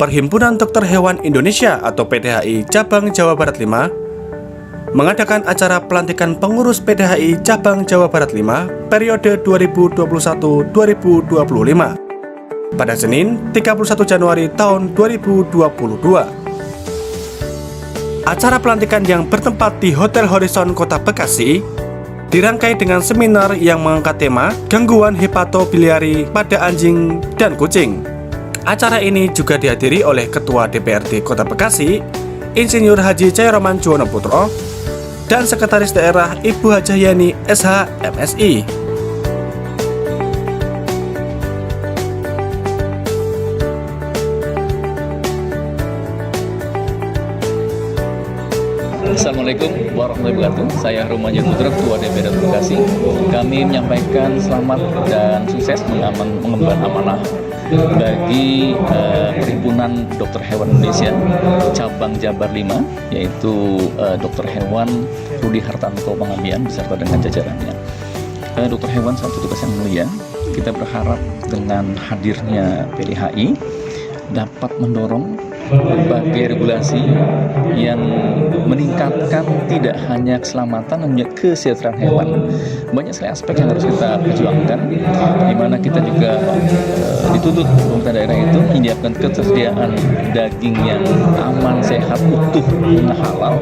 Perhimpunan Dokter Hewan Indonesia atau PDHI Cabang Jawa Barat 5 mengadakan acara pelantikan pengurus PDHI Cabang Jawa Barat 5 periode 2021-2025 pada Senin 31 Januari tahun 2022. Acara pelantikan yang bertempat di Hotel Horizon Kota Bekasi dirangkai dengan seminar yang mengangkat tema gangguan hepatobiliari pada anjing dan kucing. Acara ini juga dihadiri oleh Ketua DPRD Kota Bekasi, Insinyur Haji Cahyoroman Juwono Putro, dan Sekretaris Daerah Ibu Hajah Yani SH MSI. Assalamualaikum warahmatullahi wabarakatuh. Saya Romanjen Putra, Ketua DPRD Bekasi. Kami menyampaikan selamat dan sukses mengemban amanah bagi Perhimpunan Dokter Hewan Indonesia Cabang Jabar 5, yaitu Dokter Hewan Rudi Hartanto Panggabean beserta dengan jajarannya. Dokter Hewan satu tugas yang mulia. Kita berharap dengan hadirnya PDHI dapat mendorong berbagai regulasi yang meningkatkan tidak hanya keselamatan namun juga kesejahteraan hewan. Banyak sekali aspek yang harus kita perjuangkan, di mana kita juga dituntut pemerintah daerah itu menyediakan ketersediaan daging yang aman, sehat, utuh, dan halal.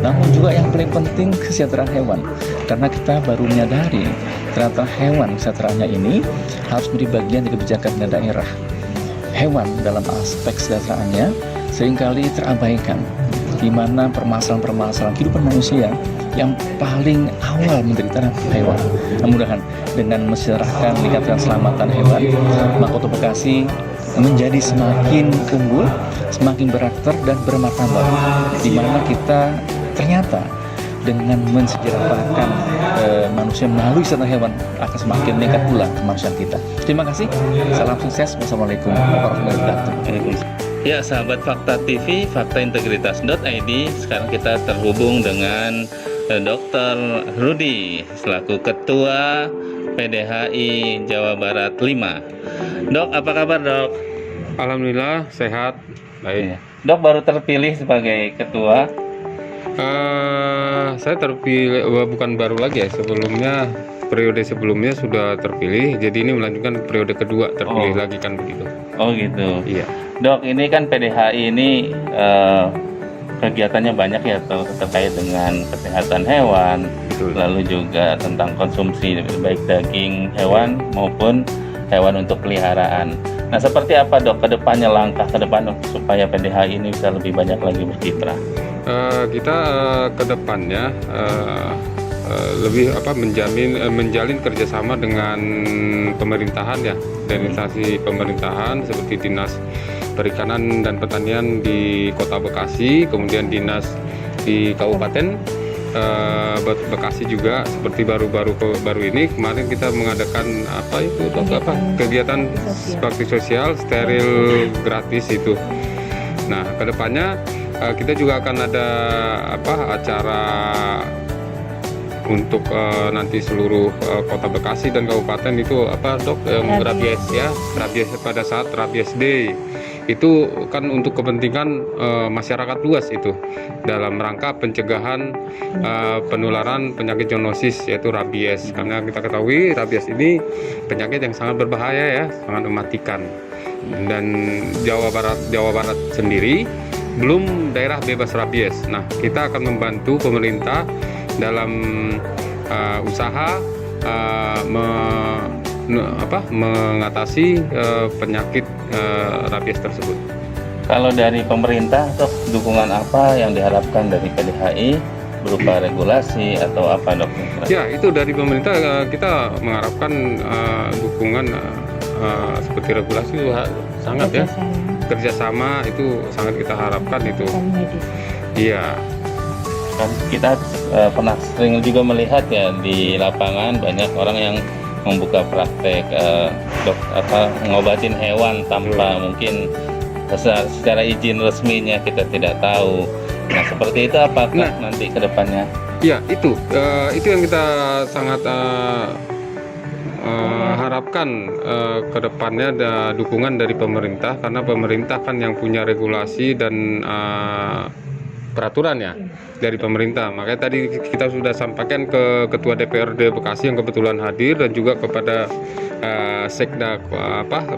Namun juga yang paling penting kesejahteraan hewan, karena kita baru menyadari ternyata hewan kesejahteraannya ini harus menjadi bagian dari kebijakan daerah. Hewan dalam aspek kesejahteraannya seringkali terabaikan, di mana permasalahan-permasalahan kehidupan manusia yang paling awal menderita hewan. Mudah-mudahan dengan mensejahterakan lihat keselamatan hewan, maka Kota Bekasi menjadi semakin unggul, semakin berakter dan bermartabat, di mana kita ternyata dengan mensejahterakan manusia melalui kesehatan hewan akan semakin meningkat pula kemanusiaan kita. Terima kasih. Salam sukses. Wassalamualaikum warahmatullahi wabarakatuh. Ya, sahabat Fakta TV, faktaintegritas.id. Sekarang kita terhubung dengan Dr. Rudi selaku Ketua PDHI Jawa Barat 5. Dok, apa kabar, Dok? Alhamdulillah sehat, baik. Dok baru terpilih sebagai ketua. Saya terpilih, bukan baru lagi ya, periode sebelumnya sudah terpilih, jadi ini melanjutkan periode kedua terpilih lagi kan begitu. Oh gitu. Iya. Dok, ini kan PDHI ini kegiatannya banyak ya terkait dengan kesehatan hewan. Betul. Lalu juga tentang konsumsi baik daging hewan maupun hewan untuk peliharaan. Nah, seperti apa, Dok, ke depannya, langkah ke depan supaya PDHI ini bisa lebih banyak lagi berkiprah? Kita ke depannya lebih menjalin kerjasama dengan pemerintahan ya, dan instansi pemerintahan seperti Dinas Perikanan dan Pertanian di Kota Bekasi, kemudian dinas di Kabupaten Bekasi juga, seperti baru ini kemarin kita mengadakan kegiatan bakti sosial steril gratis itu. Nah, kedepannya kita juga akan ada acara untuk nanti seluruh Kota Bekasi dan Kabupaten itu rabies ya, rabies pada saat Rabies Day. Itu kan untuk kepentingan masyarakat luas itu dalam rangka pencegahan penularan penyakit zoonosis yaitu rabies, karena kita ketahui rabies ini penyakit yang sangat berbahaya ya, sangat mematikan. Dan Jawa Barat sendiri belum daerah bebas rabies. Nah, kita akan membantu pemerintah dalam usaha mengatasi penyakit rabies tersebut. Kalau dari pemerintah, Dok, dukungan apa yang diharapkan dari PDHI berupa regulasi atau apa, Dok? Ya, itu dari pemerintah kita mengharapkan dukungan seperti regulasi itu sangat ya. Kerjasama itu sangat kita harapkan itu. Iya. Kan kita pernah sering juga melihat ya di lapangan banyak orang yang membuka praktek ngobatin hewan tanpa mungkin secara izin resminya kita tidak tahu. Nah, seperti itu apakah nanti ke depannya? Ya, itu yang kita sangat harapkan ke depannya ada dukungan dari pemerintah, karena pemerintah kan yang punya regulasi dan peraturan ya dari pemerintah. Makanya tadi kita sudah sampaikan ke Ketua DPRD Bekasi yang kebetulan hadir, dan juga kepada Sekda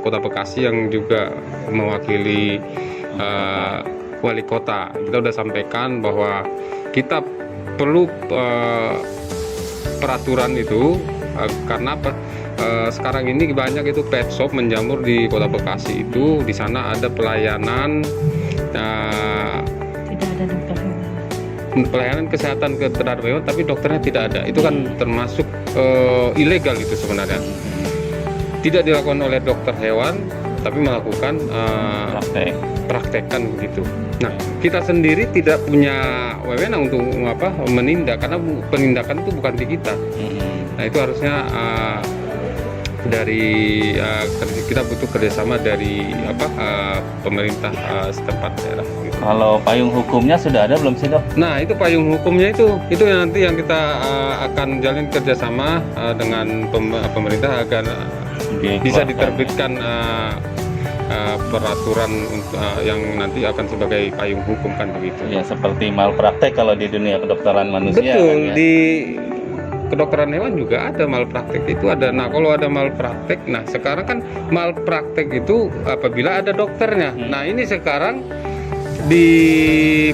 Kota Bekasi yang juga mewakili wali kota. Kita sudah sampaikan bahwa kita perlu peraturan itu, karena sekarang ini banyak itu pet shop menjamur di Kota Bekasi itu. Di sana ada pelayanan Tidak ada dokter hewan. pelayanan kesehatan terhadap hewan, tapi dokternya tidak ada. Itu kan termasuk ilegal itu sebenarnya. Tidak dilakukan oleh dokter hewan, tapi melakukan praktekkan begitu. Nah, kita sendiri tidak punya wewenang untuk menindak, karena penindakan itu bukan di kita. Nah, itu harusnya kita butuh kerjasama dari pemerintah setempat daerah. Gitu. Kalau payung hukumnya sudah ada belum sih, Dok? Nah, itu payung hukumnya itu yang nanti yang kita akan jalin kerjasama dengan pemerintah agar bisa diterbitkan peraturan yang nanti akan sebagai payung hukum, kan begitu. Ya, seperti malpraktek kalau di dunia kedokteran manusia. Betul, kan, ya? di kedokteran hewan juga ada malpraktek itu ada. Nah, kalau ada malpraktek, nah sekarang kan malpraktek itu apabila ada dokternya. Nah, ini sekarang di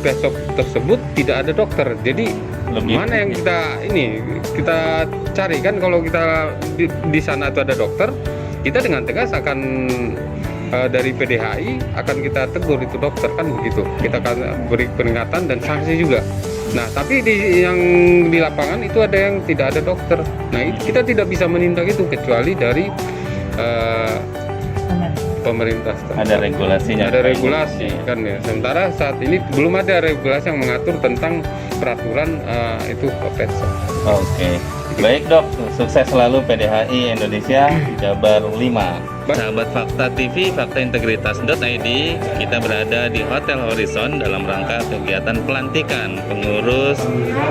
besok tersebut tidak ada dokter. Jadi mana yang kita cari kan, kalau kita di sana itu ada dokter, kita dengan tegas akan dari PDHI akan kita tegur itu dokter, kan begitu. Kita akan beri peringatan dan sanksi juga. Nah, tapi yang di lapangan itu ada yang tidak ada dokter. Nah, kita tidak bisa menindak itu kecuali dari pemerintah. Ada regulasinya. Ada regulasi kan ya. Sementara saat ini belum ada regulasi yang mengatur tentang peraturan itu pet shop. Oke. Baik, Dok, sukses selalu PDHI Indonesia Jabar 5. Sahabat Fakta TV, faktaintegritas.id, kita berada di Hotel Horizon dalam rangka kegiatan pelantikan pengurus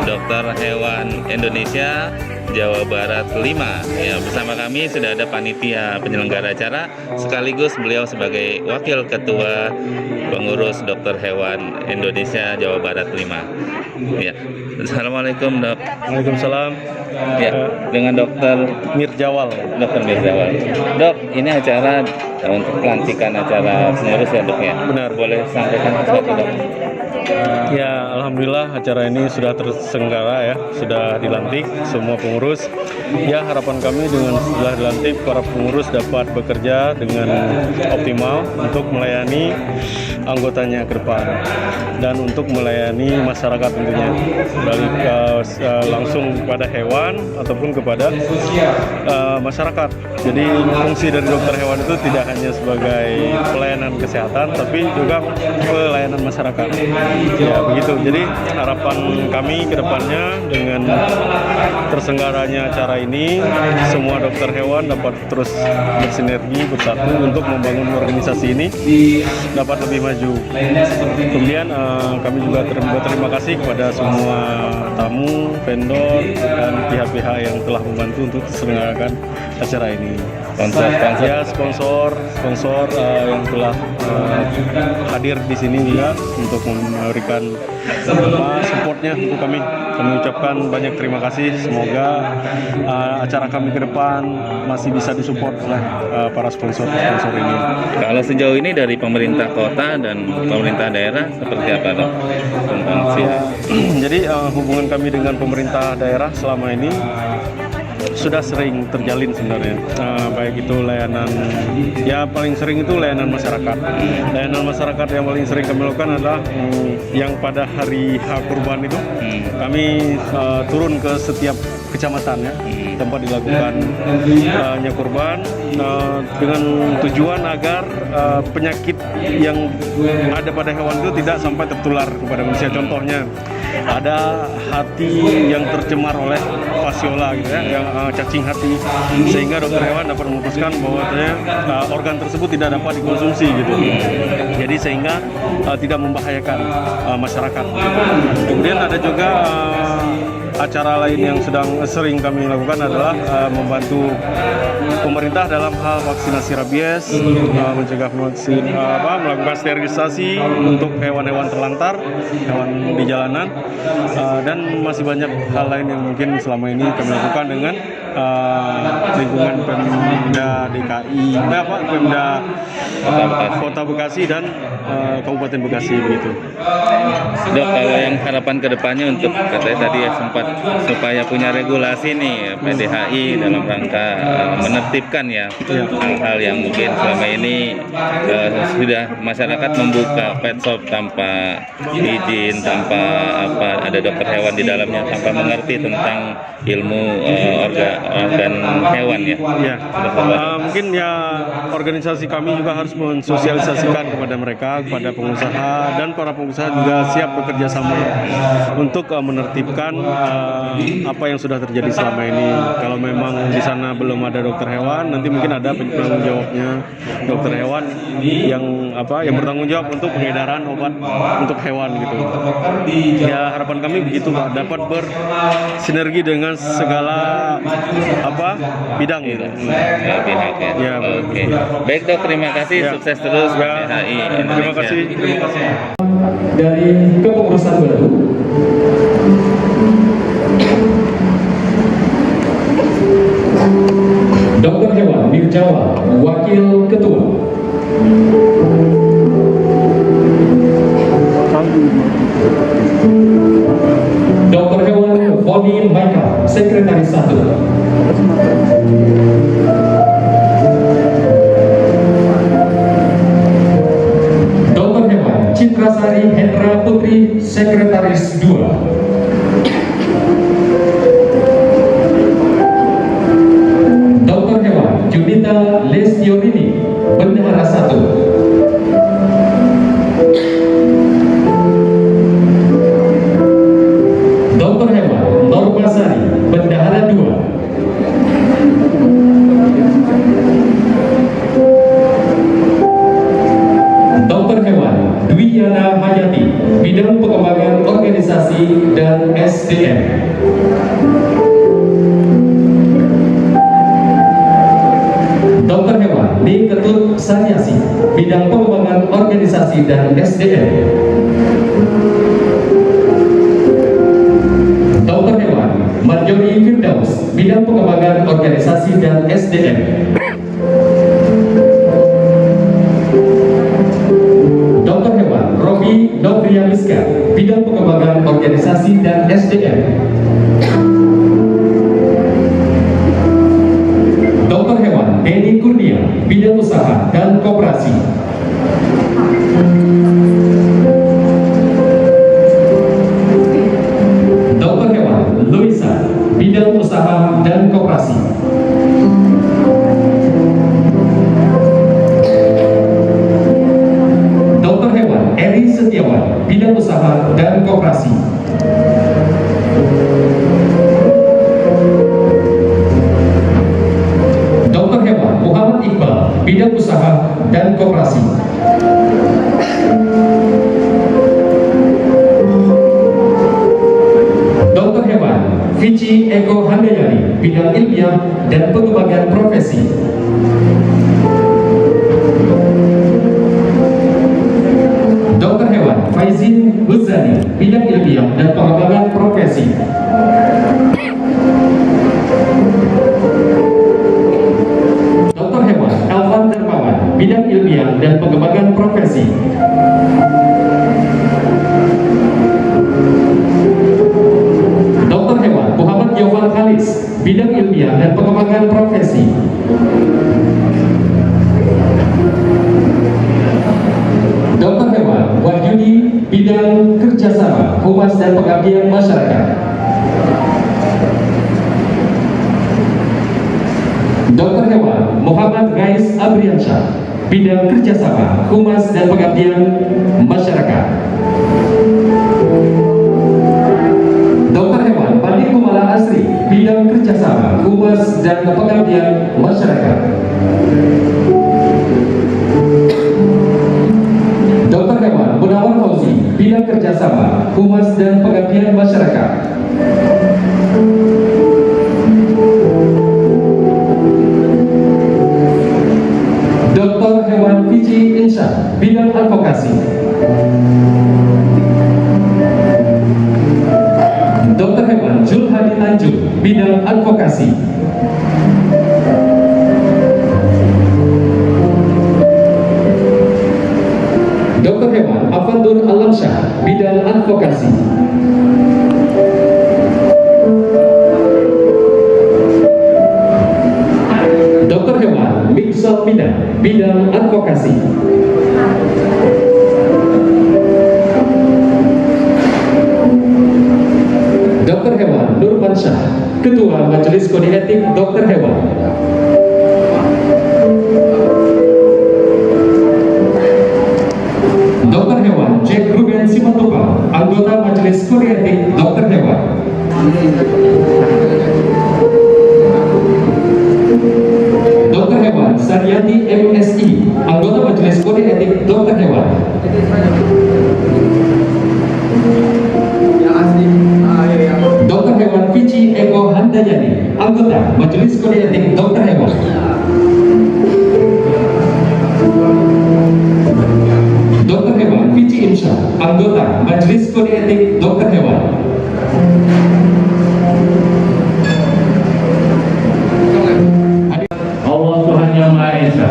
Dokter Hewan Indonesia Jawa Barat 5. Ya, bersama kami sudah ada panitia penyelenggara acara, sekaligus beliau sebagai wakil ketua pengurus Dokter Hewan Indonesia Jawa Barat 5. Ya. Assalamualaikum, Dok. Waalaikumsalam. Ya, dengan Dokter Mirjawal. Dokter Mirzawal. Dok, ini acara untuk pelantikan acara pengurus ya, Dok ya? Benar. Boleh sampaikan sesuatu, Dok? Ya, alhamdulillah acara ini sudah terselenggara ya, sudah dilantik semua pengurus. Ya, harapan kami dengan setelah dilantik para pengurus dapat bekerja dengan optimal untuk melayani anggotanya ke depan dan untuk melayani masyarakat tentunya, baik langsung kepada hewan ataupun kepada masyarakat. Jadi fungsi dari dokter hewan itu tidak hanya sebagai pelayanan kesehatan, tapi juga pelayanan masyarakat. Ya begitu. Jadi harapan kami ke depannya dengan terselenggaranya acara ini, semua dokter hewan dapat terus bersinergi bersatu untuk membangun organisasi ini dapat lebih maju. Kemudian kami juga berterima kasih kepada semua tamu, vendor, dan pihak-pihak yang telah membantu untuk diselenggarakan acara ini. Sponsor yang telah hadir di sini juga untuk memberikan supportnya untuk kami. Kami ucapkan banyak terima kasih. Semoga acara kami ke depan masih bisa disupport oleh para sponsor ini. Kalau sejauh ini dari pemerintah kota dan pemerintah daerah seperti apa, Dok? Jadi hubungan kami dengan pemerintah daerah selama ini sudah sering terjalin sebenarnya, baik itu layanan, ya paling sering itu layanan masyarakat. Layanan masyarakat yang paling sering kami lakukan adalah yang pada hari H kurban itu kami turun ke setiap kecamatan ya, tempat dilakukan kurban dengan tujuan agar penyakit yang ada pada hewan itu tidak sampai tertular kepada manusia. Contohnya ada hati yang tercemar oleh fasiola gitu ya, yang cacing hati, sehingga dokter hewan dapat memutuskan bahwasanya organ tersebut tidak dapat dikonsumsi gitu. Jadi sehingga tidak membahayakan masyarakat. Kemudian ada juga acara lain yang sering kami lakukan adalah membantu pemerintah dalam hal vaksinasi rabies, mencegah melakukan sterilisasi untuk hewan-hewan terlantar, hewan di jalanan, dan masih banyak hal lain yang mungkin selama ini kami lakukan dengan lingkungan Pemda DKI, Pemda Kota Bekasi dan Kabupaten Bekasi begitu. Dok, kalau yang harapan kedepannya untuk katanya tadi ya sempat supaya punya regulasi nih PDHI dalam rangka menertibkan ya hal-hal yang mungkin selama ini sudah masyarakat membuka pet shop tanpa izin, tanpa ada dokter hewan di dalamnya, tanpa mengerti tentang ilmu organ hewan ya. Ya, mungkin ya organisasi kami juga harus mensosialisasikan kepada mereka, kepada pengusaha, dan para pengusaha juga siap bekerja sama untuk menertibkan apa yang sudah terjadi selama ini. Kalau memang di sana belum ada dokter hewan, nanti mungkin ada penanggung jawabnya dokter hewan yang bertanggung jawab untuk pengedaran obat untuk hewan gitu. Ya harapan kami begitu Pak, dapat bersinergi dengan segala bidang gitu. Pihak ya. Ya, Oke. Baik Dok, terima kasih, Ya. sukses terus Ya. PDHI Terima Indonesia. kasih. Dari Kepengurusan Baru, Dr. Hewan Mirjawa, Wakil Ketua. Dr. Hewan Boni Michael, Sekretaris 1. Dr. Hewan Citrasari Hendra Putri, Sekretaris 2. Dr. Hewan Junita Lestionini, Bendahara 1. Dr. Hewan Norbasari, Bendahara 2. Dr. Hewan Dwiyana Hayati, Bidang Pengembangan Organisasi dan SDM. Dr. Hewan D. Ketut Sariasi, Bidang Pengembangan Organisasi dan SDM. Dr. Hewan Marjoni Firdaus, Bidang Pengembangan Organisasi dan SDM. Dr. Hewan Robi Novrianiska, Bidang Pengembangan Organisasi dan SDM. Dr. Hewan Denny Kurnia, Bidang Usaha dan Koperasi. Dr. Hewan Luisa, Bidang Usaha dan Koperasi. Dr. Hewan Eri Setiawan, Bidang Usaha dan Koperasi. Dr. Hewan Muhammad Iqbal, Bidang Usaha dan Koperasi. Dr. Hewan Vici Eko Handayani, Bidang Ilmiah dan Pengembangan Profesi. Dr. Hewan Faizin Huzani, Bidang Ilmiah dan Pengembangan Profesi. Dr. Hewan Elvan Dermawan, Bidang Ilmiah dan Pengembangan Profesi. Dr. Hewan Muhammad Yovan Khalis, Bidang Ilmiah dan Pengembangan Profesi. Dr. Hewan Wahyudi, Bidang Kerjasama, Humas dan Pengabdian Masyarakat. Dr. Hewan Muhammad Gais Abriansyah, Bidang Kerjasama, Humas dan Pengabdian Masyarakat. Dr. Hewan Pandi Kumala Asri, Bidang Kerjasama, Humas dan Pengabdian Masyarakat. Dr. Hewan Munawar Fauzi, Bidang Kerjasama, Humas dan Pengabdian Masyarakat. Hewan Zulhadi Tanjung, bidang advokasi. Dr. Hewan Afandur Alamsyah, bidang advokasi. Dr. Hewan Miksal Mina, bidang advokasi. Dr. Hewan Nurmansyah, Ketua Majelis Kode Etik Dr. Hewan. Dr. Hewan Jack Ruben Simatupang, anggota Majelis Kode Etik Dr. Hewan. Dr. Hewan Saryati MSI, anggota Majelis Kode Etik Dr. Hewan. Dr. Hewan Vici Eko Handayani, anggota Majelis Kode Etik Dr. Hewan. Dr. Hewan Vici Insya, anggota Majelis Kode Etik Dr. Hewan. Allah Tuhan Yang Maha Esa,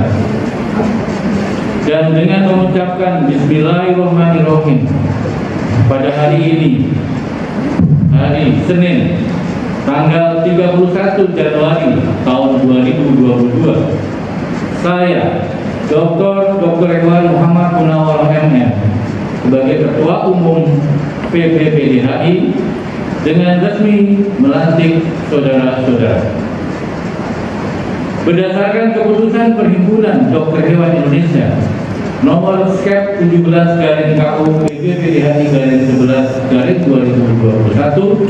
dan dengan mengucapkan Bismillahirrahmanirrahim pada hari ini, hari Senin, tanggal 31 Januari tahun 2022, saya Dr. Hewan Muhammad Munawar MM sebagai Ketua Umum PPPDHI dengan resmi melantik saudara-saudara. Berdasarkan keputusan Perhimpunan Dokter Hewan Indonesia nomor Skep 17/KU PPPDHI/11/2021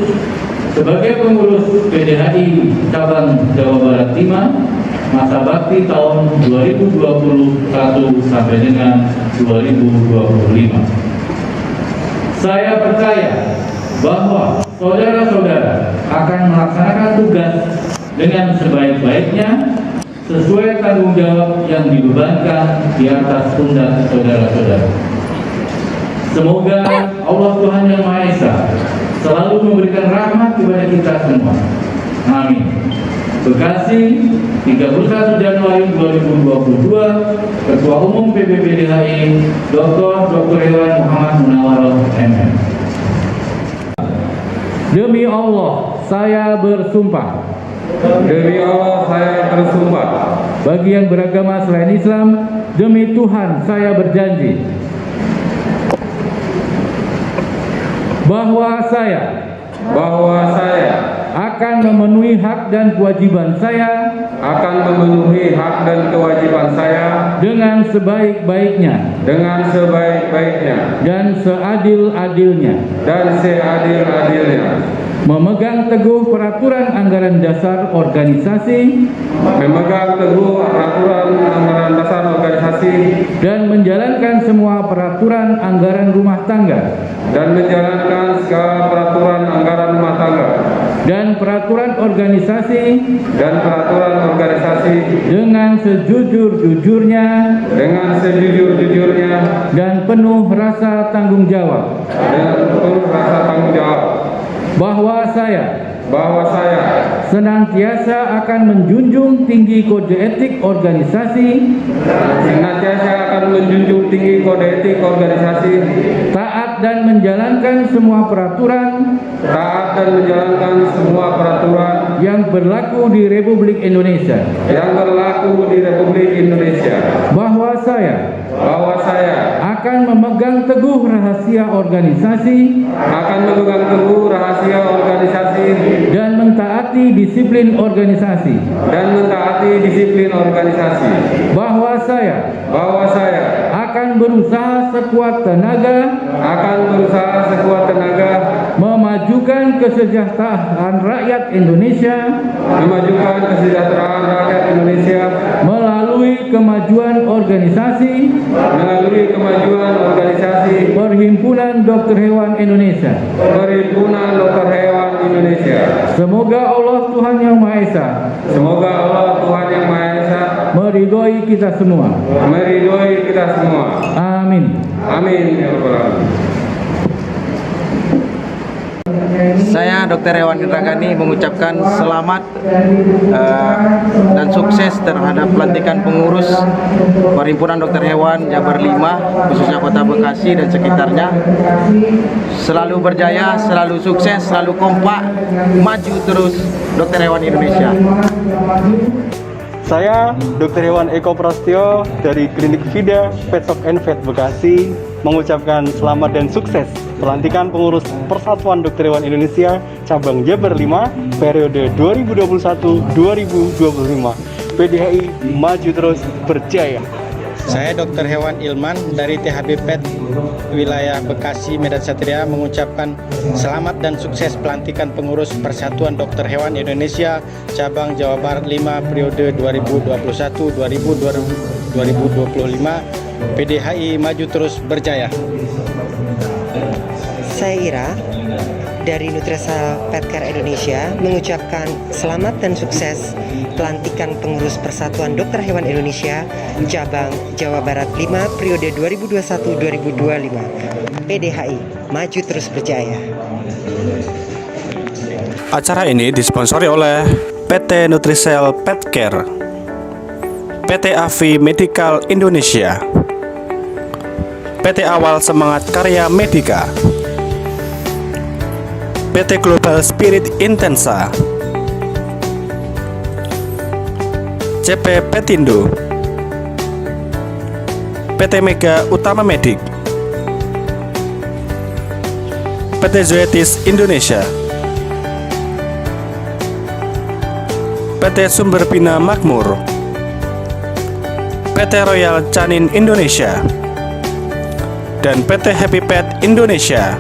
sebagai pengurus PDHI cabang Jawa Barat 5 masa bakti tahun 2021 sampai dengan 2025. Saya percaya bahwa saudara-saudara akan melaksanakan tugas dengan sebaik-baiknya sesuai tanggung jawab yang dibebankan di atas pundak saudara-saudara. Semoga Allah Tuhan Yang Maha Esa selalu memberikan rahmat kepada kita semua. Amin. Bekasi, 31 Januari 2022, Ketua Umum PPPDHI Dr. Hewan Muhammad Munawar MM. Demi Allah, saya bersumpah. Demi Allah saya bersumpah. Bagi yang beragama selain Islam, demi Tuhan saya berjanji bahwa saya akan memenuhi hak dan kewajiban saya dengan sebaik-baiknya dan seadil-adilnya, memegang teguh peraturan anggaran dasar organisasi dan menjalankan semua peraturan anggaran rumah tangga dan peraturan organisasi dengan sejujur-jujurnya dan penuh rasa tanggung jawab, bahwa saya senantiasa akan menjunjung tinggi kode etik organisasi, taat dan menjalankan semua peraturan yang berlaku di Republik Indonesia, bahwa saya akan memegang teguh rahasia organisasi dan mentaati disiplin organisasi, bahwa saya akan berusaha sekuat tenaga memajukan kesejahteraan rakyat Indonesia melalui kemajuan organisasi Perhimpunan Dokter Hewan Indonesia. Semoga Allah Tuhan Yang Maha Esa meridhoi kita semua. Amin. Saya Dr. Hewan Indragani mengucapkan selamat dan sukses terhadap pelantikan pengurus Perhimpunan Dokter Hewan Jabar 5 khususnya Kota Bekasi dan sekitarnya. Selalu berjaya, selalu sukses, selalu kompak, maju terus Dokter Hewan Indonesia. Saya Dr. Hewan Eko Prasetyo dari Klinik Vida Pet Shop and Vet Bekasi mengucapkan selamat dan sukses pelantikan pengurus Persatuan Dokter Hewan Indonesia cabang Jabar 5 periode 2021-2025. PDHI maju terus, berjaya. Saya Dr. Hewan Ilman dari THB Pet wilayah Bekasi Medan Satria mengucapkan selamat dan sukses pelantikan pengurus Persatuan Dokter Hewan Indonesia cabang Jawa Barat 5 periode 2021-2025. PDHI maju terus, berjaya. Saya Ira dari Nutrisal Petcare Indonesia mengucapkan selamat dan sukses pelantikan pengurus Persatuan Dokter Hewan Indonesia cabang Jawa Barat 5 periode 2021-2025. PDHI maju terus, berjaya. Acara ini disponsori oleh PT Nutrisel Petcare, PT Avi Medical Indonesia, PT Awal Semangat Karya Medika, PT Global Spirit Intensa, CP Petindo, PT Mega Utama Medik, PT Zoetis Indonesia, PT Sumber Bina Makmur, PT Royal Canin Indonesia, dan PT Happy Pet Indonesia.